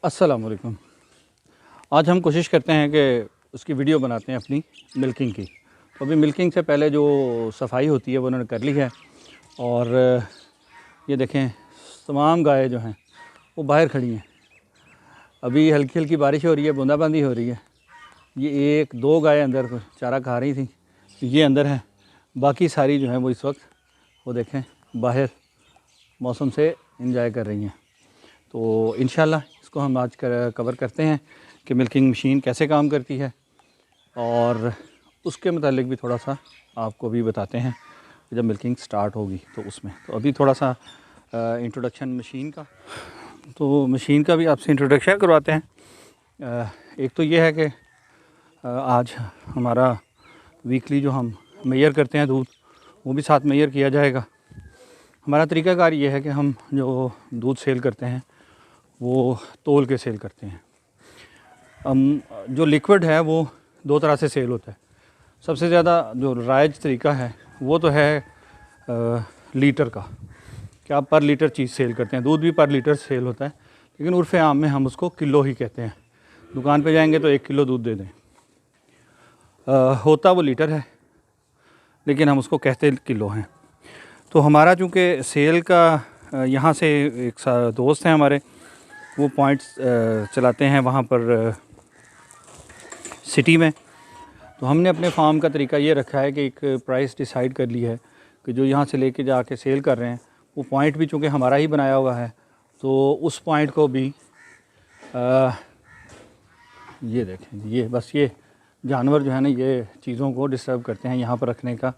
अस्सलाम वालेकुम। आज हम कोशिश करते हैं कि उसकी वीडियो बनाते हैं अपनी मिल्किंग की। तो अभी मिल्किंग से पहले जो सफाई होती है वो उन्होंने कर ली है। और ये देखें तमाम गायें जो हैं वो बाहर खड़ी हैं। अभी हल्की हल्की बारिश हो रही है, बूंदाबांदी हो रही है। ये एक दो गायें अंदर कुछ चारा खा रही थी, ये अंदर है। बाकी सारी जो हैं वो इस वक्त वो देखें बाहर मौसम से इंजॉय कर रही हैं। तो इंशाल्लाह इसको हम आज कवर करते हैं कि मिल्किंग मशीन कैसे काम करती है, और उसके मुतालिक भी थोड़ा सा आपको भी बताते हैं कि जब मिल्किंग स्टार्ट होगी तो उसमें। तो अभी थोड़ा सा इंट्रोडक्शन मशीन का, तो मशीन का भी आपसे इंट्रोडक्शन करवाते हैं। एक तो ये है कि आज हमारा वीकली जो हम मेजर करते हैं दूध, वो भी साथ मेजर किया जाएगा। हमारा तरीक़ाकार ये है कि हम जो दूध सेल करते हैं वो तोल के सेल करते हैं। जो लिक्विड है वो दो तरह से सेल होता है। सबसे ज़्यादा जो राइज तरीका है वो तो है लीटर का, कि आप पर लीटर चीज़ सेल करते हैं। दूध भी पर लीटर सेल होता है, लेकिन उर्फ़ आम में हम उसको किलो ही कहते हैं। दुकान पे जाएंगे तो 1 किलो दूध दे दें, होता वो लीटर है, लेकिन हम उसको कहते किलो हैं। तो हमारा चूँकि सेल का यहाँ से एक दोस्त हैं हमारे, वो पॉइंट्स चलाते हैं वहाँ पर सिटी में। तो हमने अपने फार्म का तरीका ये रखा है कि एक प्राइस डिसाइड कर ली है कि जो यहाँ से लेके जाके सेल कर रहे हैं वो पॉइंट भी चूँकि हमारा ही बनाया हुआ है, तो उस पॉइंट को भी ये देखें, ये बस ये जानवर जो है ना ये चीज़ों को डिस्टर्ब करते हैं। यहाँ पर रखने का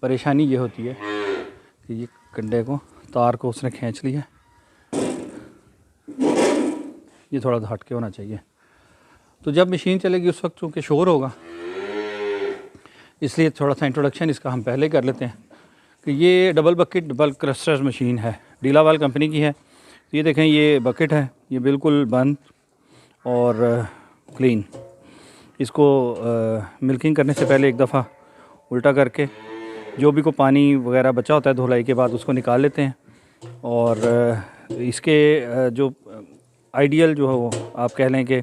परेशानी ये होती है कि ये कंडे को, तार को उसने खींच लिया, ये थोड़ा हट के होना चाहिए। तो जब मशीन चलेगी उस वक्त चूँकि शोर होगा, इसलिए थोड़ा सा इंट्रोडक्शन इसका हम पहले कर लेते हैं कि ये double bucket double cluster machine है, डीलावाल कंपनी की है। तो ये देखें ये बकेट है, ये बिल्कुल बंद और क्लीन। इसको मिल्किंग करने से पहले एक दफ़ा उल्टा करके जो भी को पानी वगैरह बचा होता है धुलाई के बाद उसको निकाल लेते हैं। और इसके जो आइडियल जो है वो आप कह लें कि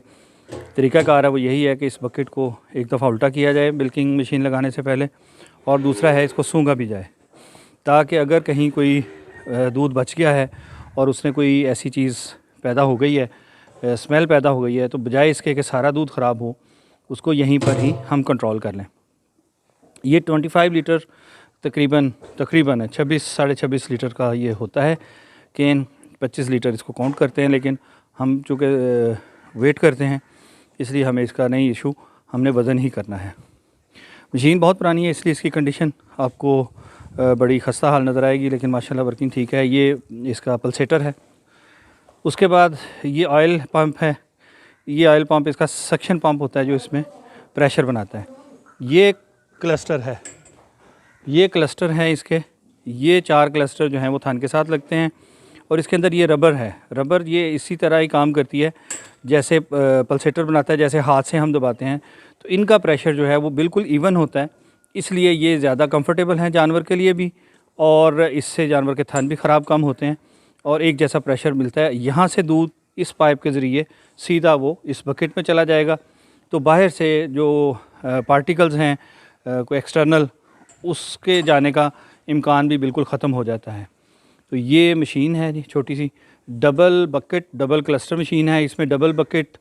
तरीक़ाकार है वो यही है कि इस बकेट को एक दफ़ा उल्टा किया जाए मिल्किंग मशीन लगाने से पहले, और दूसरा है इसको सूंघा भी जाए, ताकि अगर कहीं कोई दूध बच गया है और उसने कोई ऐसी चीज़ पैदा हो गई है, स्मेल पैदा हो गई है, तो बजाय इसके कि सारा दूध ख़राब हो, उसको यहीं पर ही हम कंट्रोल कर लें। ये 25 लीटर तकरीबन है, 26 साढ़े 26 लीटर का ये होता है कैन। 25 लीटर इसको काउंट करते हैं, लेकिन हम चूँकि वेट करते हैं इसलिए हमें इसका नहीं इशू, हमने वज़न ही करना है। मशीन बहुत पुरानी है इसलिए इसकी कंडीशन आपको बड़ी खस्ता हाल नज़र आएगी, लेकिन माशाल्लाह वर्किंग ठीक है। ये इसका पल्सेटर है। उसके बाद ये ऑयल पंप है। ये ऑयल पंप इसका सक्शन पंप होता है जो इसमें प्रेशर बनाता है। ये क्लस्टर है, ये क्लस्टर हैं इसके। ये 4 क्लस्टर जो हैं वो थान के साथ लगते हैं, और इसके अंदर ये रबर है। रबर ये इसी तरह ही काम करती है जैसे पल्सेटर बनाता है, जैसे हाथ से हम दबाते हैं तो इनका प्रेशर जो है वो बिल्कुल इवन होता है। इसलिए ये ज़्यादा कंफर्टेबल हैं जानवर के लिए भी, और इससे जानवर के थान भी ख़राब कम होते हैं और एक जैसा प्रेशर मिलता है। यहाँ से दूध इस पाइप के ज़रिए सीधा वो इस बकेट में चला जाएगा, तो बाहर से जो पार्टिकल्स हैं कोई एक्सटर्नल, उसके जाने का इम्कान भी बिल्कुल ख़त्म हो जाता है। तो ये मशीन है जी छोटी सी double bucket double cluster machine है। इसमें double bucket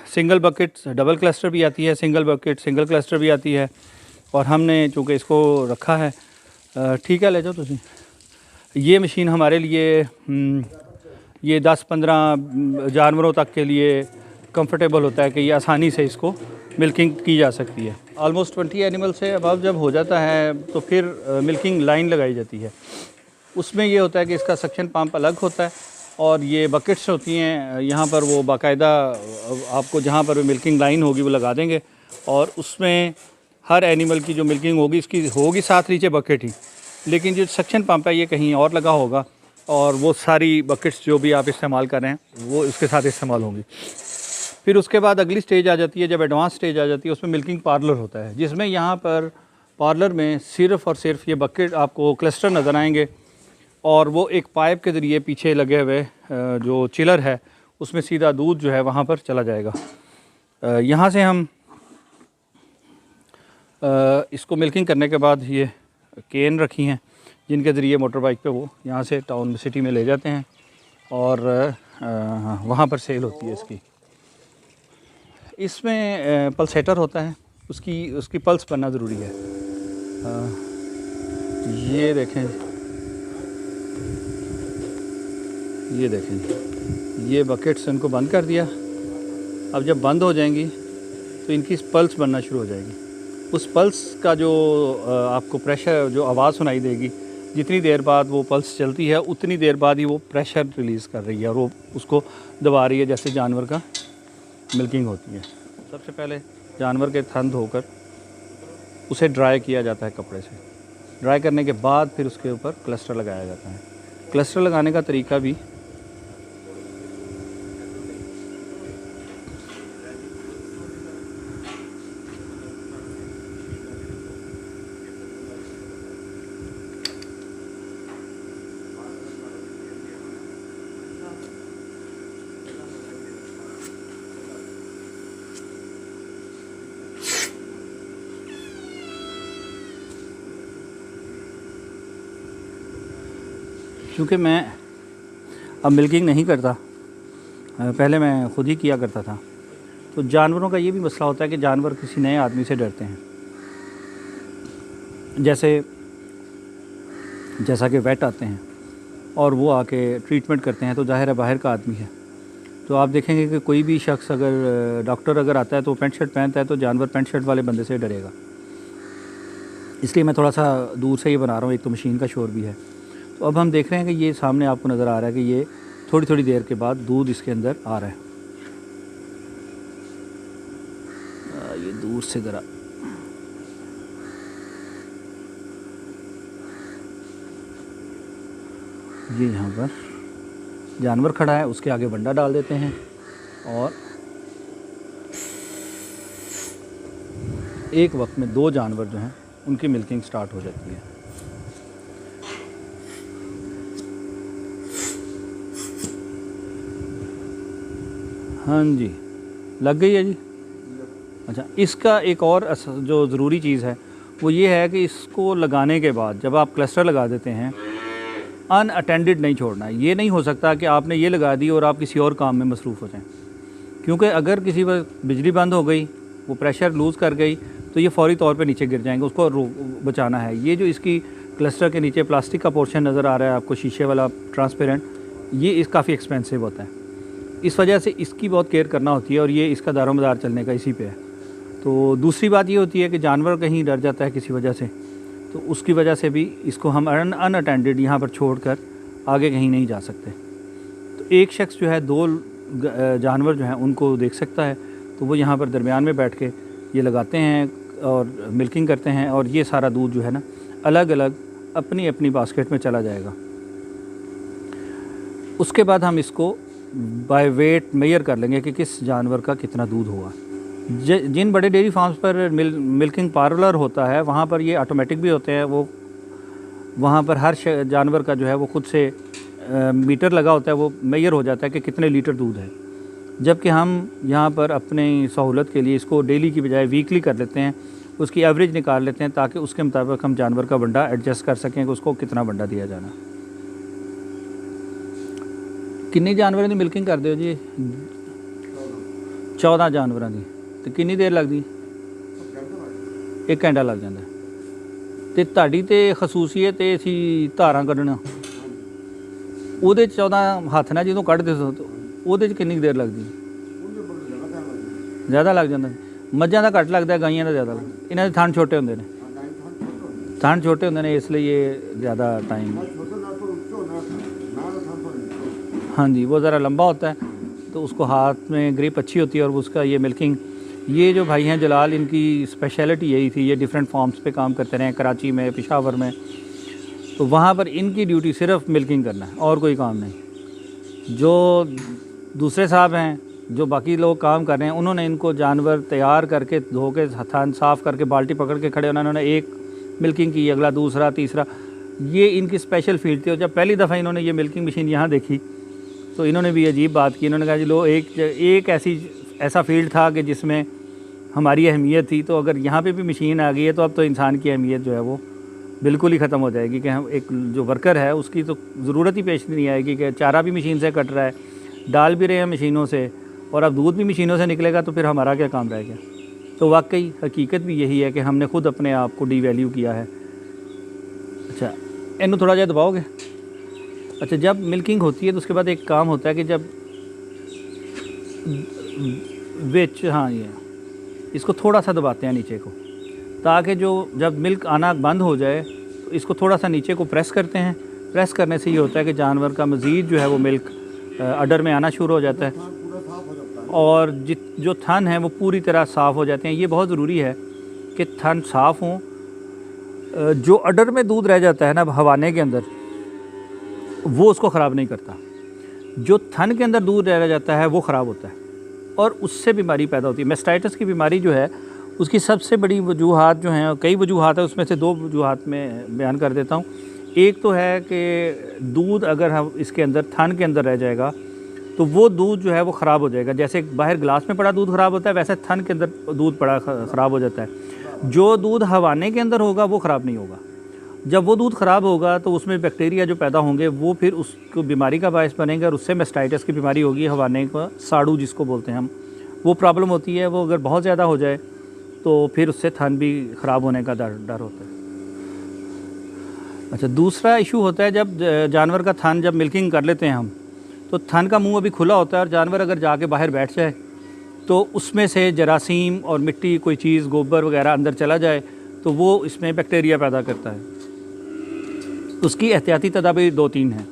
single bucket double cluster भी आती है, सिंगल बकेट सिंगल क्लस्टर भी आती है। और हमने चूँकि इसको रखा है, ठीक है ले जाओ तुम। ये मशीन हमारे लिए ये 10-15 जानवरों तक के लिए कंफर्टेबल होता है कि ये आसानी से इसको मिल्किंग की जा सकती है। ऑलमोस्ट 20 एनिमल से अब जब हो जाता है तो फिर मिल्किंग लाइन लगाई जाती है। उसमें ये होता है कि इसका सक्शन पंप अलग होता है और ये बकेट्स होती हैं यहाँ पर, वो बाकायदा आपको जहाँ पर भी मिल्किंग लाइन होगी वो लगा देंगे, और उसमें हर एनिमल की जो मिल्किंग होगी इसकी होगी साथ नीचे बकेट ही, लेकिन जो सक्शन पंप है ये कहीं और लगा होगा, और वो सारी बकेट्स जो भी आप इस्तेमाल कर रहे हैं वो इसके साथ इस्तेमाल होंगी। फिर उसके बाद अगली स्टेज आ जाती है, जब एडवांस स्टेज आ जाती है उसमें मिल्किंग पार्लर होता है, जिसमें यहाँ पर पार्लर में सिर्फ़ और सिर्फ ये बकेट आपको क्लस्टर नज़र आएंगे, और वो एक पाइप के ज़रिए पीछे लगे हुए जो चिलर है उसमें सीधा दूध जो है वहाँ पर चला जाएगा। यहाँ से हम इसको मिल्किंग करने के बाद ये केन रखी हैं जिनके ज़रिए मोटर बाइक पे वो यहाँ से टाउन सिटी में ले जाते हैं और वहाँ पर सेल होती है इसकी। इसमें पल्सेटर होता है, उसकी पल्स बनना ज़रूरी है। ये देखें, ये बकेट्स इनको बंद कर दिया। अब जब बंद हो जाएंगी तो इनकी पल्स बनना शुरू हो जाएगी। उस पल्स का जो आपको प्रेशर, जो आवाज़ सुनाई देगी, जितनी देर बाद वो पल्स चलती है उतनी देर बाद ही वो प्रेशर रिलीज़ कर रही है और वो उसको दबा रही है, जैसे जानवर का मिल्किंग होती है। सबसे पहले जानवर के थन धोकर उसे ड्राई किया जाता है कपड़े से। ड्राई करने के बाद फिर उसके ऊपर क्लस्टर लगाया जाता है। क्लस्टर लगाने का तरीका भी क्योंकि मैं अब मिल्किंग नहीं करता, पहले मैं ख़ुद ही किया करता था, तो जानवरों का ये भी मसला होता है कि जानवर किसी नए आदमी से डरते हैं। जैसा कि वेट आते हैं और वो आके ट्रीटमेंट करते हैं, तो ज़ाहिर है बाहर का आदमी है, तो आप देखेंगे कि कोई भी शख्स अगर डॉक्टर अगर आता है तो पैंट शर्ट पहनता है, तो जानवर पैंट शर्ट वाले बंदे से डरेगा। इसलिए मैं थोड़ा सा दूर से ही बना रहा हूँ, एक तो मशीन का शोर भी है। तो अब हम देख रहे हैं कि ये सामने आपको नज़र आ रहा है कि ये थोड़ी थोड़ी देर के बाद दूध इसके अंदर आ रहा है। ये दूर से ज़रा ये यहाँ पर जानवर खड़ा है, उसके आगे बंडा डाल देते हैं और एक वक्त में 2 जानवर जो हैं उनकी मिल्किंग स्टार्ट हो जाती है। हाँ जी, लग गई है जी। अच्छा, इसका एक और जो ज़रूरी चीज़ है वो ये है कि इसको लगाने के बाद जब आप क्लस्टर लगा देते हैं, अनअटेंडेड नहीं छोड़ना है। ये नहीं हो सकता कि आपने ये लगा दी और आप किसी और काम में मसरूफ़ हो जाएं, क्योंकि अगर किसी पर बिजली बंद हो गई, वो प्रेशर लूज़ कर गई, तो ये फ़ौरी तौर पे नीचे गिर जाएंगे, उसको बचाना है। ये जो इसकी क्लस्टर के नीचे प्लास्टिक का पोर्शन नज़र आ रहा है आपको, शीशे वाला ट्रांसपेरेंट, ये काफ़ी एक्सपेंसिव होता है। इस वजह से इसकी बहुत केयर करना होती है और ये इसका दारोमदार चलने का इसी पे है। तो दूसरी बात ये होती है कि जानवर कहीं डर जाता है किसी वजह से, तो उसकी वजह से भी इसको हम अनअटेंडेड यहाँ पर छोड़कर आगे कहीं नहीं जा सकते। तो एक शख्स जो है 2 जानवर जो हैं उनको देख सकता है, तो वो यहाँ पर दरमियान में बैठ के ये लगाते हैं और मिल्किंग करते हैं, और ये सारा दूध जो है ना अलग अलग अपनी अपनी बास्केट में चला जाएगा। उसके बाद हम इसको बाय वेट मेजर कर लेंगे कि किस जानवर का कितना दूध हुआ। जिन बड़े डेयरी फार्म्स पर मिल्किंग पार्लर होता है वहाँ पर ये ऑटोमेटिक भी होते हैं, वो वहाँ पर हर जानवर का जो है वो खुद से मीटर लगा होता है, वो मेजर हो जाता है कि कितने लीटर दूध है। जबकि हम यहाँ पर अपनी सहूलत के लिए इसको डेली की बजाय वीकली कर लेते हैं, उसकी एवरेज निकाल लेते हैं ताकि उसके मुताबिक हम जानवर का बंडा एडजस्ट कर सकें कि उसको कितना बंडा दिया जाना। किन्नी जानवरों की मिल्किंग कर दो जी? 14 जानवरों की। तो कितनी देर लगती? 1 घंटा लग जाता। तो ਤੁਹਾਡੀ ਤੇ ਖਸੂਸੀਅਤ ਇਹ ਸੀ ਧਾਰਾਂ ਕੱਢਣਾ, ਉਹਦੇ 14 ਹੱਥ ਨਾਲ ਜਦੋਂ ਕੱਢਦੇ ਸੋ ਉਹਦੇ 'ਚ ਕਿੰਨੀ ਦੇਰ ਲੱਗਦੀ? ਜ਼ਿਆਦਾ ਲੱਗ ਜਾਂਦਾ। ਮੱਝਾਂ ਦਾ ਘੱਟ ਲੱਗਦਾ, ਗਾਈਆਂ ਦਾ ਜ਼ਿਆਦਾ ਲੱਗਦਾ। ਇਹਨਾਂ ਦੇ ਥਣ ਛੋਟੇ ਹੁੰਦੇ ਨੇ, ਥਣ ਛੋਟੇ ਹੁੰਦੇ ਨੇ, ਇਸ ਲਈ ਇਹ ज़्यादा टाइम। हाँ जी, वो ज़रा लंबा होता है तो उसको हाथ में ग्रिप अच्छी होती है और उसका ये मिल्किंग, ये जो भाई हैं जलाल, इनकी स्पेशलिटी यही थी। ये डिफरेंट फार्म्स पे काम करते रहे, कराची में, पेशावर में, तो वहाँ पर इनकी ड्यूटी सिर्फ मिल्किंग करना है और कोई काम नहीं। जो दूसरे साहब हैं जो बाकी लोग काम कर रहे हैं, उन्होंने इनको जानवर तैयार करके धो के थान साफ़ करके बाल्टी पकड़ के खड़े, उन्होंने एक मिल्किंग की, अगला दूसरा तीसरा, ये इनकी स्पेशल फील्ड थी। और जब पहली दफ़ा इन्होंने ये मिल्किंग मशीन यहाँ देखी तो इन्होंने भी अजीब बात की, इन्होंने कहा जी लो एक ऐसा फील्ड था कि जिसमें हमारी अहमियत थी, तो अगर यहाँ पे भी मशीन आ गई है तो अब तो इंसान की अहमियत जो है वो बिल्कुल ही ख़त्म हो जाएगी कि हम एक जो वर्कर है उसकी तो ज़रूरत ही पेश नहीं आएगी कि चारा भी मशीन से कट रहा है, डाल भी रहे हैं मशीनों से, और अब दूध भी मशीनों से निकलेगा तो फिर हमारा क्या काम रह गया। तो वाकई हकीकत भी यही है कि हमने ख़ुद अपने आप को डीवैल्यू किया है। अच्छा, इन्हों थोड़ा जा दबाओगे। अच्छा, जब मिल्किंग होती है तो उसके बाद एक काम होता है कि जब हाँ ये इसको थोड़ा सा दबाते हैं नीचे को, ताकि जब मिल्क आना बंद हो जाए तो इसको थोड़ा सा नीचे को प्रेस करते हैं। प्रेस करने से ये होता है कि जानवर का मज़ीद जो है वो मिल्क अडर में आना शुरू हो जाता है, और जो थन है वो पूरी तरह साफ़ हो जाते हैं। ये बहुत ज़रूरी है कि थन साफ़ हों। जो अडर में दूध रह जाता है ना हवाने के अंदर, वो उसको ख़राब नहीं करता। जो थन के अंदर दूध रह जाता है वो ख़राब होता है और उससे बीमारी पैदा होती है। मैस्टाइटिस की बीमारी जो है उसकी सबसे बड़ी वजूहात जो हैं, कई वजूहात है, उसमें से 2 वजूहात में बयान कर देता हूँ। एक तो है कि दूध अगर हम इसके अंदर थन के अंदर रह जाएगा तो वो दूध जो है वो ख़राब हो जाएगा। जैसे बाहर गिलास में पड़ा दूध ख़राब होता है, वैसे थन के अंदर दूध पड़ा ख़राब हो जाता है। जो दूध हवाने के अंदर होगा वो ख़राब नहीं होगा। जब वो दूध ख़राब होगा तो उसमें बैक्टीरिया जो पैदा होंगे वो फिर उसको बीमारी का बायस बनेंगे और उससे मैस्टाइटिस की बीमारी होगी, हवाने का साड़ू जिसको बोलते हैं हम, वो प्रॉब्लम होती है। वो अगर बहुत ज़्यादा हो जाए तो फिर उससे थन भी ख़राब होने का डर होता है। अच्छा, दूसरा इशू होता है जब जानवर का थन जब मिल्किंग कर लेते हैं हम, तो थन का मुंह अभी खुला होता है और जानवर अगर जाके बाहर बैठ जाए तो उसमें से जरासीम और मिट्टी कोई चीज़ गोबर वगैरह अंदर चला जाए तो वो इसमें बैक्टीरिया पैदा करता है। उसकी एहतियाती तदाबीर 2-3 हैं।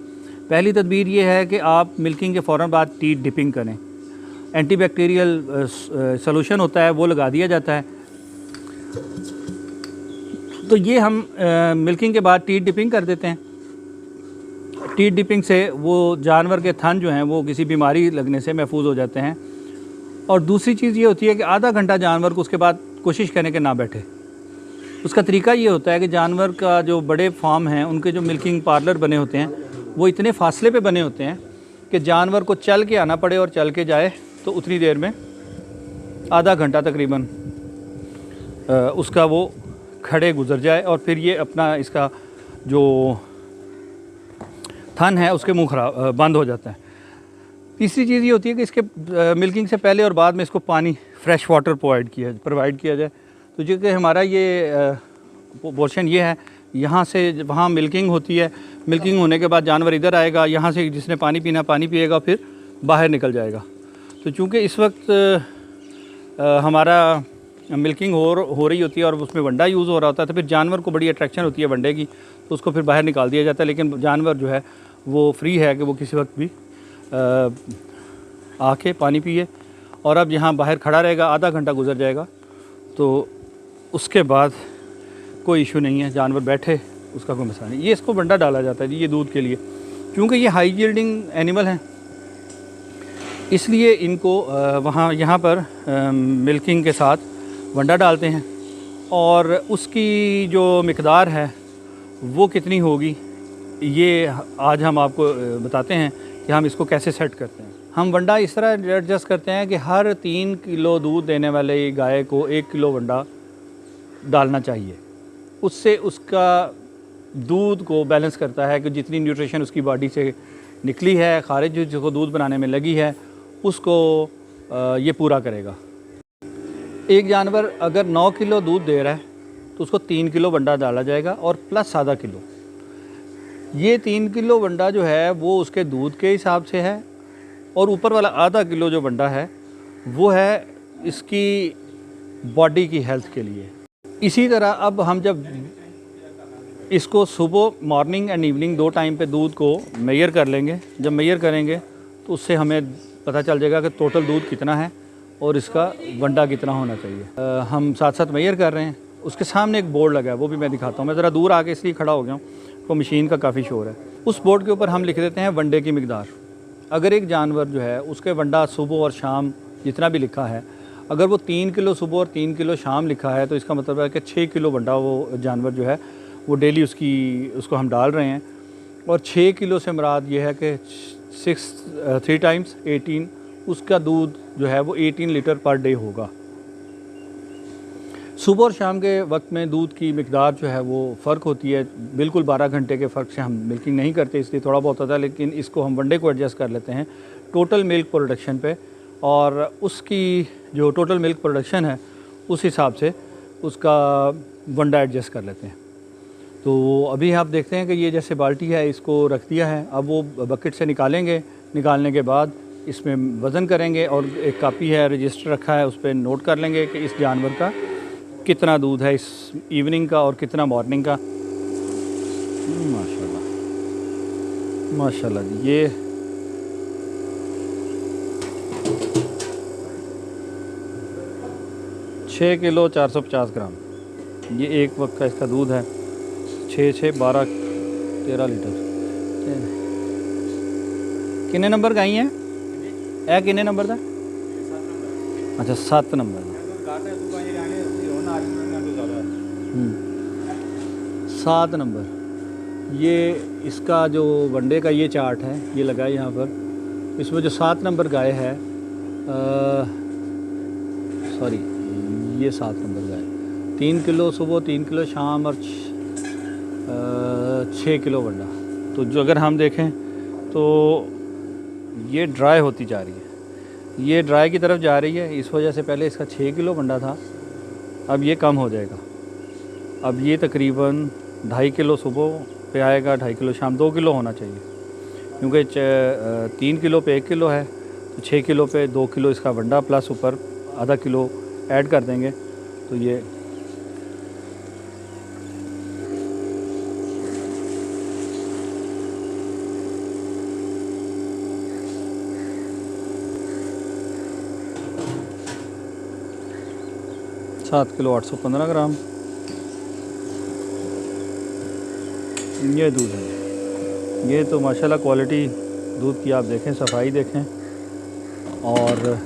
पहली तदबीर ये है कि आप मिल्किंग के फ़ौरन बाद टीथ डिपिंग करें। एंटीबैक्टीरियल सॉल्यूशन होता है वो लगा दिया जाता है। तो ये हम मिल्किंग के बाद टीथ डिपिंग कर देते हैं। टीथ डिपिंग से वो जानवर के थन जो हैं वो किसी बीमारी लगने से महफूज हो जाते हैं। और दूसरी चीज़ ये होती है कि आधा घंटा जानवर को उसके बाद कोशिश करें कि ना बैठे। उसका तरीका ये होता है कि जानवर का जो बड़े फार्म हैं उनके जो मिल्किंग पार्लर बने होते हैं वो इतने फासले पे बने होते हैं कि जानवर को चल के आना पड़े, और चल के जाए तो उतनी देर में आधा घंटा तकरीबन उसका वो खड़े गुजर जाए और फिर ये अपना इसका जो थन है उसके मुंह खराब बंद हो जाता है। तीसरी चीज़ ये होती है कि इसके मिल्किंग से पहले और बाद में इसको पानी फ्रेश वाटर प्रोवाइड किया जाए। तो जो कि हमारा ये पोर्शन ये है, यहाँ से वहाँ मिल्किंग होती है, मिल्किंग होने के बाद जानवर इधर आएगा, यहाँ से जिसने पानी पीना पानी पिएगा, फिर बाहर निकल जाएगा। तो चूँकि इस वक्त हमारा मिल्किंग हो रही होती है और उसमें वंडा यूज़ हो रहा होता है, तो फिर जानवर को बड़ी अट्रैक्शन होती है वंडे की, तो उसको फिर बाहर निकाल दिया जाता है। लेकिन जानवर जो है वो फ्री है कि वो किसी वक्त भी आके पानी पिए। और अब यहाँ बाहर खड़ा रहेगा, आधा घंटा गुजर जाएगा तो उसके बाद कोई इशू नहीं है, जानवर बैठे उसका कोई मसला नहीं। ये इसको वंडा डाला जाता है जी, ये दूध के लिए, क्योंकि ये हाई यील्डिंग एनिमल हैं, इसलिए इनको यहाँ पर मिल्किंग के साथ वंडा डालते हैं। और उसकी जो मिकदार है वो कितनी होगी ये आज हम आपको बताते हैं कि हम इसको कैसे सेट करते हैं। हम वंडा इस तरह एडजस्ट करते हैं कि हर 3 किलो दूध देने वाले गाय को 1 किलो वंडा डालना चाहिए। उससे उसका दूध को बैलेंस करता है कि जितनी न्यूट्रिशन उसकी बॉडी से निकली है, खारिज जिसको दूध बनाने में लगी है, उसको ये पूरा करेगा। एक जानवर अगर 9 किलो दूध दे रहा है तो उसको 3 किलो वंडा डाला जाएगा और प्लस आधा किलो। ये 3 किलो वंडा जो है वो उसके दूध के हिसाब से है, और ऊपर वाला आधा किलो जो वंडा है वो है इसकी बॉडी की हेल्थ के लिए। इसी तरह अब हम जब इसको सुबह मॉर्निंग एंड इवनिंग 2 टाइम पे दूध को मेजर कर लेंगे, जब मेजर करेंगे तो उससे हमें पता चल जाएगा कि टोटल दूध कितना है और इसका वंडा कितना होना चाहिए। हम साथ साथ मेजर कर रहे हैं। उसके सामने एक बोर्ड लगा है, वो भी मैं दिखाता हूँ। मैं ज़रा दूर आके इसलिए खड़ा हो गया हूँ, तो मशीन का काफ़ी शोर है। उस बोर्ड के ऊपर हम लिख देते हैं वंडे की मिकदार। अगर एक जानवर जो है उसके वंडा सुबह और शाम जितना भी लिखा है, अगर वो 3 किलो सुबह और 3 किलो शाम लिखा है तो इसका मतलब है कि 6 किलो वंडा वो जानवर जो है वो डेली उसको हम डाल रहे हैं। और 6 किलो से मुराद ये है कि 3 टाइम्स 18, उसका दूध जो है वो 18 लीटर पर डे होगा। सुबह और शाम के वक्त में दूध की मिकदार जो है वो फ़र्क होती है, बिल्कुल 12 घंटे के फ़र्क से हम मिल्किंग नहीं करते, इसलिए थोड़ा बहुत होता है, लेकिन इसको हम वनडे को एडजस्ट कर लेते हैं टोटल मिल्क प्रोडक्शन पे, और उसकी जो टोटल मिल्क प्रोडक्शन है उस हिसाब से उसका वनडा एडजस्ट कर लेते हैं। तो अभी आप देखते हैं कि ये जैसे बाल्टी है, इसको रख दिया है, अब वो बकेट से निकालेंगे, निकालने के बाद इसमें वज़न करेंगे, और एक कापी है, रजिस्टर रखा है, उस पर नोट कर लेंगे कि इस जानवर का कितना दूध है इस इवनिंग का और कितना मॉर्निंग का। माशाल्लाह माशाल्लाह जी, ये छः किलो 450 ग्राम ये एक वक्त का इसका दूध है। 6 6 12 13 लीटर। कितने नंबर गाई है? कितने नंबर था? अच्छा 7 नंबर। 7 नंबर। ये इसका जो वनडे का ये चार्ट है, ये लगा है यहाँ पर। इसमें जो 7 नंबर गाय है, सॉरी ये 7 नंबर गाय, 3 किलो सुबह, 3 किलो शाम, और 6 किलो वनडा। तो जो अगर हम देखें तो ये ड्राई होती जा रही है, ये ड्राई की तरफ जा रही है। इस वजह से पहले इसका 6 किलो वनडा था, अब ये कम हो जाएगा। अब ये तकरीबन 2.5 किलो सुबह पे आएगा, 2.5 किलो शाम, 2 किलो होना चाहिए, क्योंकि 3 किलो पे 1 किलो है, तो 6 किलो पे 2 किलो इसका वनडा प्लस ऊपर आधा किलो ऐड कर देंगे, तो ये सात किलो 815 ग्राम ये दूध है। ये तो माशाल्लाह क्वालिटी दूध की आप देखें, सफाई देखें, और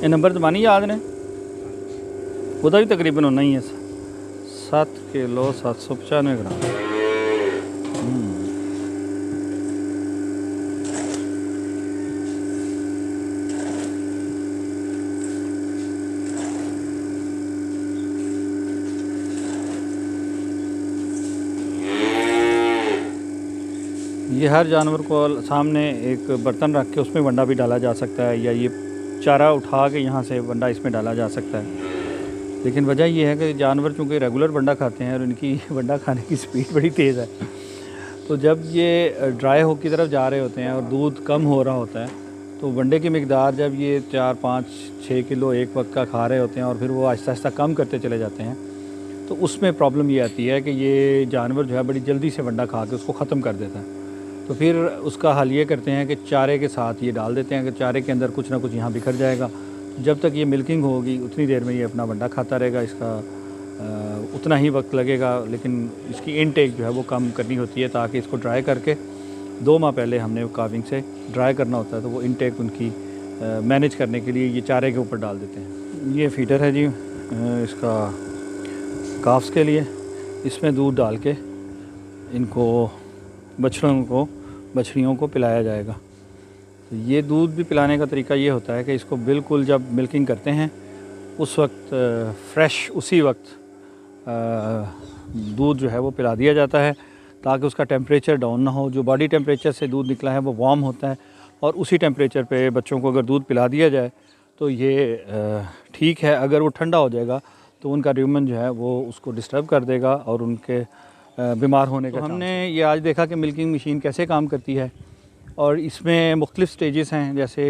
ये नंबर तो मानी याद ने, ਉਹਦਾ भी तकरीबन उतना ही है। 7 किलो 795 ग्राम। ये हर जानवर को सामने एक बर्तन रख के उसमें वंडा भी डाला जा सकता है, या ये चारा उठा के यहाँ से वंडा इसमें डाला जा सकता है। लेकिन वजह यह है कि जानवर चूँकि रेगुलर वंडा खाते हैं और इनकी वंडा खाने की स्पीड बड़ी तेज़ है, तो जब ये ड्राई हो की तरफ जा रहे होते हैं और दूध कम हो रहा होता है, तो वंडे की मिकदार जब ये 4 5 6 किलो एक वक्त का खा रहे होते हैं और फिर वो आहिस्ता आहिस्ता कम करते चले जाते हैं, तो उसमें प्रॉब्लम ये आती है कि ये जानवर जो है बड़ी जल्दी से वंडा खा के उसको ख़त्म कर देता है। तो फिर उसका हल ये करते हैं कि चारे के साथ ये डाल देते हैं कि चारे के अंदर कुछ ना कुछ यहाँ बिखर जाएगा। जब तक ये मिल्किंग होगी उतनी देर में ये अपना वंडा खाता रहेगा, इसका उतना ही वक्त लगेगा, लेकिन इसकी इनटेक जो है वो कम करनी होती है, ताकि इसको ड्राई करके 2 माह पहले हमने काविंग से ड्राई करना होता है, तो वो इनटेक उनकी मैनेज करने के लिए ये चारे के ऊपर डाल देते हैं। ये फीडर है जी इसका काफ्स के लिए, इसमें दूध डाल के इनको बछड़ियों को पिलाया जाएगा। तो ये दूध भी पिलाने का तरीका ये होता है कि इसको बिल्कुल जब मिल्किंग करते हैं उस वक्त फ्रेश उसी वक्त दूध जो है वो पिला दिया जाता है, ताकि उसका टेम्परेचर डाउन ना हो। जो बॉडी टेम्परेचर से दूध निकला है वो वार्म होता है, और उसी टेम्परेचर पे बच्चों को अगर दूध पिला दिया जाए तो ये ठीक है। अगर वो ठंडा हो जाएगा तो उनका र्यूमन जो है वो उसको डिस्टर्ब कर देगा और उनके बीमार होने का। तो हमने ये आज देखा कि मिल्किंग मशीन कैसे काम करती है, और इसमें मुख्तलिफ़ स्टेजेस हैं, जैसे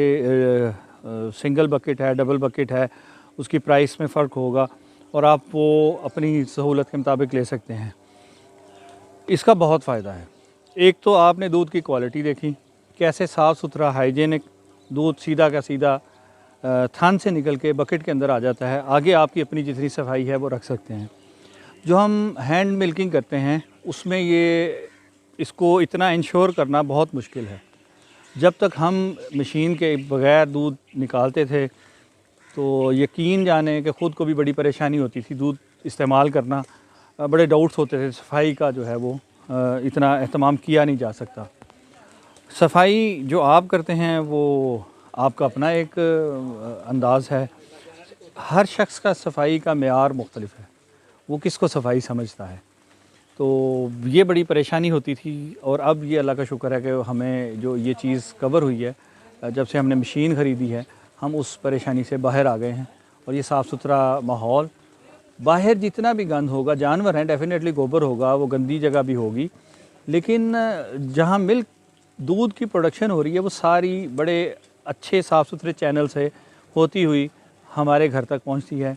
सिंगल बकेट है, डबल बकेट है, उसकी प्राइस में फ़र्क होगा। और आप वो अपनी सहूलत के मुताबिक ले सकते हैं। इसका बहुत फ़ायदा है। एक तो आपने दूध की क्वालिटी देखी, कैसे साफ़ सुथरा हाइजीनिक दूध सीधा का सीधा थान से निकल के बकेट के अंदर आ जाता है। आगे आपकी अपनी जितनी सफाई है वो रख सकते हैं। जो हम हैंड मिल्किंग करते हैं उसमें ये इसको इतना इंश्योर करना बहुत मुश्किल है। जब तक हम मशीन के बग़ैर दूध निकालते थे तो यकीन जाने कि ख़ुद को भी बड़ी परेशानी होती थी दूध इस्तेमाल करना, बड़े डाउट्स होते थे। सफाई का जो है वो इतना एहतमाम किया नहीं जा सकता। सफाई जो आप करते हैं वो आपका अपना एक अंदाज़ है। हर शख्स का सफाई का मेयार मुख्तलिफ है, वो किसको सफाई समझता है। तो ये बड़ी परेशानी होती थी और अब ये अल्लाह का शुक्र है कि हमें जो ये चीज़ कवर हुई है, जब से हमने मशीन ख़रीदी है हम उस परेशानी से बाहर आ गए हैं। और ये साफ़ सुथरा माहौल, बाहर जितना भी गंद होगा, जानवर हैं डेफ़िनेटली गोबर होगा, वो गंदी जगह भी होगी, लेकिन जहाँ मिल्क दूध की प्रोडक्शन हो रही है वो सारी बड़े अच्छे साफ़ सुथरे चैनल से होती हुई हमारे घर तक पहुंचती है।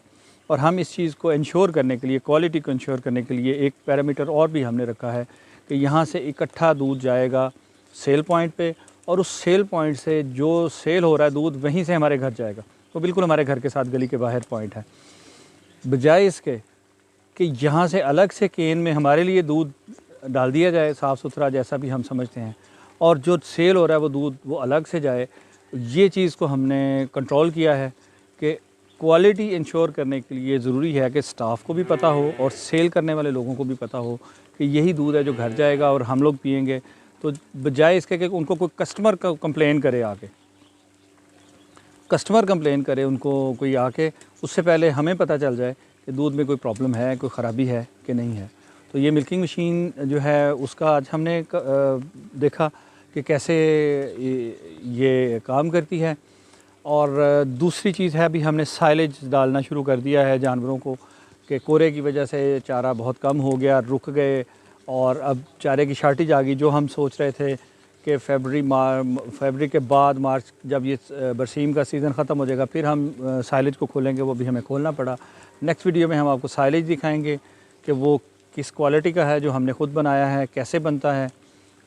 और हम इस चीज़ को इंश्योर करने के लिए, क्वालिटी को इंश्योर करने के लिए एक पैरामीटर और भी हमने रखा है कि यहाँ से इकट्ठा दूध जाएगा सेल पॉइंट पे, और उस सेल पॉइंट से जो सेल हो रहा है दूध वहीं से हमारे घर जाएगा। तो बिल्कुल हमारे घर के साथ गली के बाहर पॉइंट है। बजाय इसके कि यहाँ से अलग से केन में हमारे लिए दूध डाल दिया जाए साफ़ सुथरा जैसा भी हम समझते हैं, और जो सेल हो रहा है वो दूध वो अलग से जाए, ये चीज़ को हमने कंट्रोल किया है कि क्वालिटी इंश्योर करने के लिए ज़रूरी है कि स्टाफ को भी पता हो और सेल करने वाले लोगों को भी पता हो कि यही दूध है जो घर जाएगा और हम लोग पिएंगे। तो बजाय इसके कि उनको कोई कस्टमर का कंप्लेन करे, आके कस्टमर कंप्लेन करे उनको कोई आके, उससे पहले हमें पता चल जाए कि दूध में कोई प्रॉब्लम है, कोई ख़राबी है कि नहीं है। तो ये मिल्किंग मशीन जो है उसका आज हमने देखा कि कैसे ये काम करती है। और दूसरी चीज़ है, अभी हमने साइलेज डालना शुरू कर दिया है जानवरों को कि कोरे की वजह से चारा बहुत कम हो गया, रुक गए, और अब चारे की शार्टेज आ गई। जो हम सोच रहे थे कि फरवरी के बाद मार्च जब ये बरसीम का सीज़न ख़त्म हो जाएगा फिर हम साइलेज को खोलेंगे, वो भी हमें खोलना पड़ा। नेक्स्ट वीडियो में हम आपको साइलेज दिखाएंगे कि वो किस क्वालिटी का है जो हमने ख़ुद बनाया है, कैसे बनता है,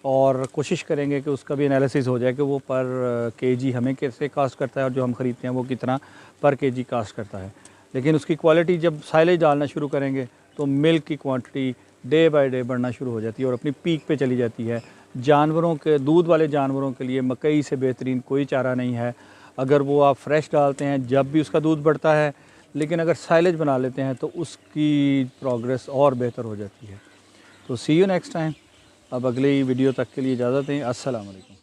और कोशिश करेंगे कि उसका भी एनालिसिस हो जाए कि वो पर केजी हमें कैसे कास्ट करता है और जो हम ख़रीदते हैं वो कितना पर केजी कास्ट करता है। लेकिन उसकी क्वालिटी जब साइलेज डालना शुरू करेंगे तो मिल्क की क्वांटिटी डे बाय डे बढ़ना शुरू हो जाती है और अपनी पीक पे चली जाती है। जानवरों के, दूध वाले जानवरों के लिए मकई से बेहतरीन कोई चारा नहीं है। अगर वो आप फ्रेश डालते हैं जब भी उसका दूध बढ़ता है, लेकिन अगर साइलेज बना लेते हैं तो उसकी प्रोग्रेस और बेहतर हो जाती है। तो सी यू नेक्स्ट टाइम। अब अगली वीडियो तक के लिए इजाज़त दें। अस्सलाम वालेकुम।